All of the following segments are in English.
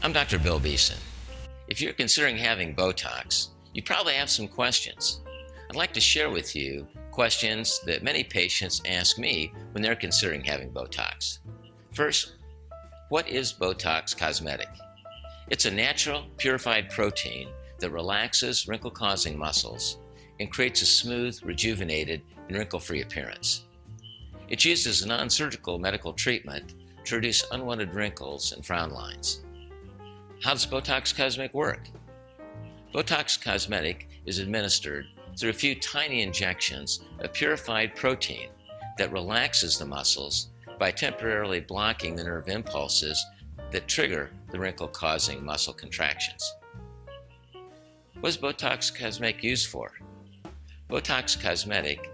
I'm Dr. Bill Beeson. If you're considering having Botox, you probably have some questions. I'd like to share with you questions that many patients ask me when they're considering having Botox. First, what is Botox cosmetic? It's a natural, purified protein that relaxes wrinkle-causing muscles and creates a smooth, rejuvenated, and wrinkle-free appearance. It's used as a non-surgical medical treatment to reduce unwanted wrinkles and frown lines. How does Botox Cosmetic work? Botox Cosmetic is administered through a few tiny injections of purified protein that relaxes the muscles by temporarily blocking the nerve impulses that trigger the wrinkle-causing muscle contractions. What is Botox Cosmetic used for? Botox Cosmetic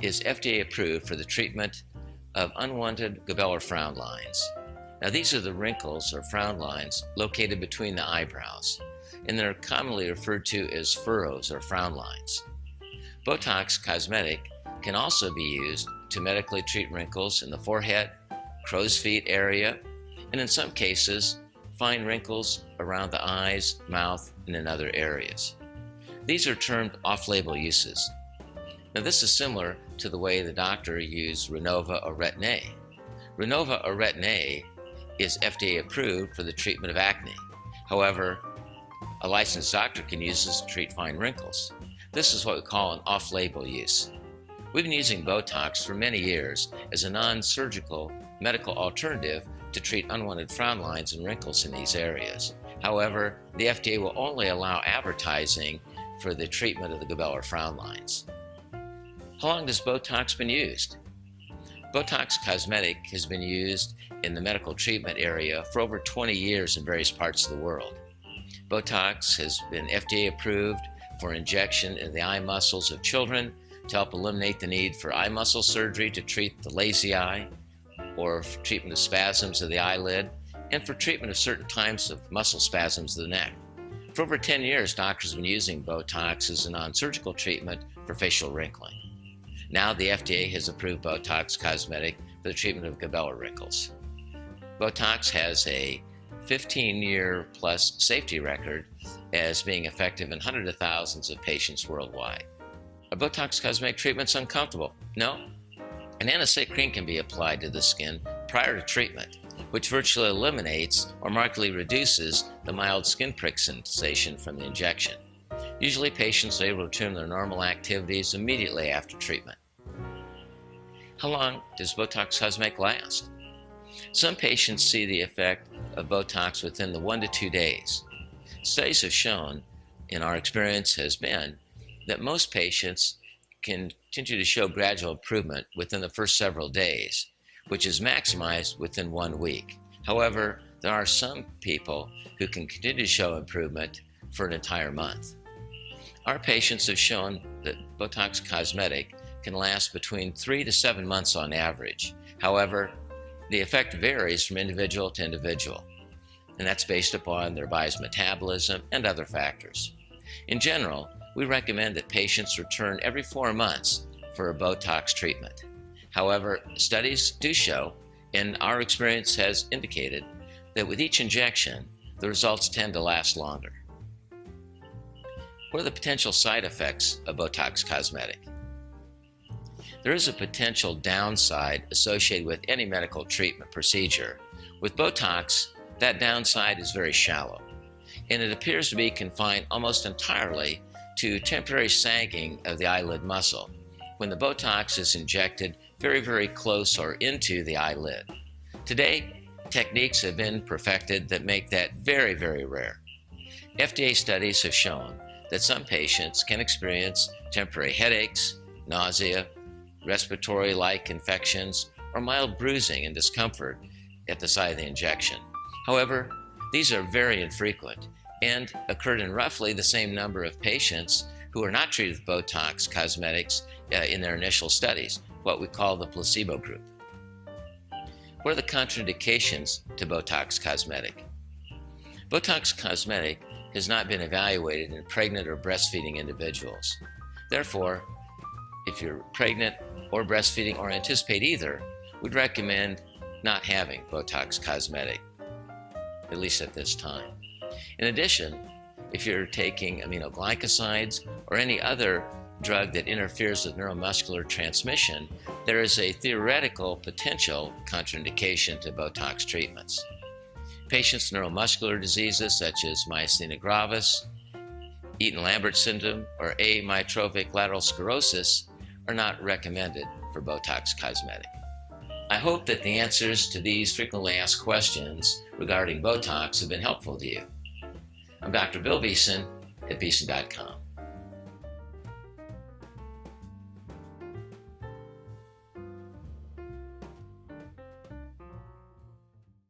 is FDA approved for the treatment of unwanted glabellar frown lines. Now, these are the wrinkles or frown lines located between the eyebrows, and they're commonly referred to as furrows or frown lines. Botox Cosmetic can also be used to medically treat wrinkles in the forehead, crow's feet area, and in some cases, fine wrinkles around the eyes, mouth, and in other areas. These are termed off-label uses. Now, this is similar to the way the doctor used Renova or Retin-A. Renova or Retin-A is FDA approved for the treatment of acne. However, a licensed doctor can use this to treat fine wrinkles. This is what we call an off-label use. We've been using Botox for many years as a non-surgical medical alternative to treat unwanted frown lines and wrinkles in these areas. However, the FDA will only allow advertising for the treatment of the glabellar frown lines. How long has Botox been used? Botox Cosmetic has been used in the medical treatment area for over 20 years in various parts of the world. Botox has been FDA approved for injection in the eye muscles of children to help eliminate the need for eye muscle surgery to treat the lazy eye, or for treatment of spasms of the eyelid, and for treatment of certain types of muscle spasms of the neck. For over 10 years, doctors have been using Botox as a non-surgical treatment for facial wrinkling. Now the FDA has approved Botox Cosmetic for the treatment of glabellar wrinkles. Botox has a 15-year plus safety record as being effective in hundreds of thousands of patients worldwide. Are Botox Cosmetic treatments uncomfortable? No. An anesthetic cream can be applied to the skin prior to treatment, which virtually eliminates or markedly reduces the mild skin prick sensation from the injection. Usually, patients are able to return to their normal activities immediately after treatment. How long does Botox Cosmetic last? Some patients see the effect of Botox within the 1 to 2 days. Studies have shown, in our experience has been, that most patients can continue to show gradual improvement within the first several days, which is maximized within 1 week. However, there are some people who can continue to show improvement for an entire month. Our patients have shown that Botox Cosmetic can last between 3 to 7 months on average. However, the effect varies from individual to individual, and that's based upon their body's metabolism and other factors. In general, we recommend that patients return every 4 months for a Botox treatment. However, studies do show, and our experience has indicated, that with each injection, the results tend to last longer. What are the potential side effects of Botox Cosmetic? There is a potential downside associated with any medical treatment procedure. With Botox, that downside is very shallow, and it appears to be confined almost entirely to temporary sagging of the eyelid muscle when the Botox is injected very, very close or into the eyelid. Today, techniques have been perfected that make that very, very rare. FDA studies have shown that some patients can experience temporary headaches, nausea, respiratory-like infections, or mild bruising and discomfort at the site of the injection. However, these are very infrequent and occurred in roughly the same number of patients who are not treated with Botox Cosmetics in their initial studies, what we call the placebo group. What are the contraindications to Botox Cosmetic? Botox Cosmetic has not been evaluated in pregnant or breastfeeding individuals. Therefore, if you're pregnant or breastfeeding or anticipate either, we'd recommend not having Botox Cosmetic, at least at this time. In addition, if you're taking aminoglycosides or any other drug that interferes with neuromuscular transmission, there is a theoretical potential contraindication to Botox treatments. Patients with neuromuscular diseases such as myasthenia gravis, Eaton-Lambert syndrome, or amyotrophic lateral sclerosis are not recommended for Botox cosmetic. I hope that the answers to these frequently asked questions regarding Botox have been helpful to you. I'm Dr. Bill Beeson at Beeson.com.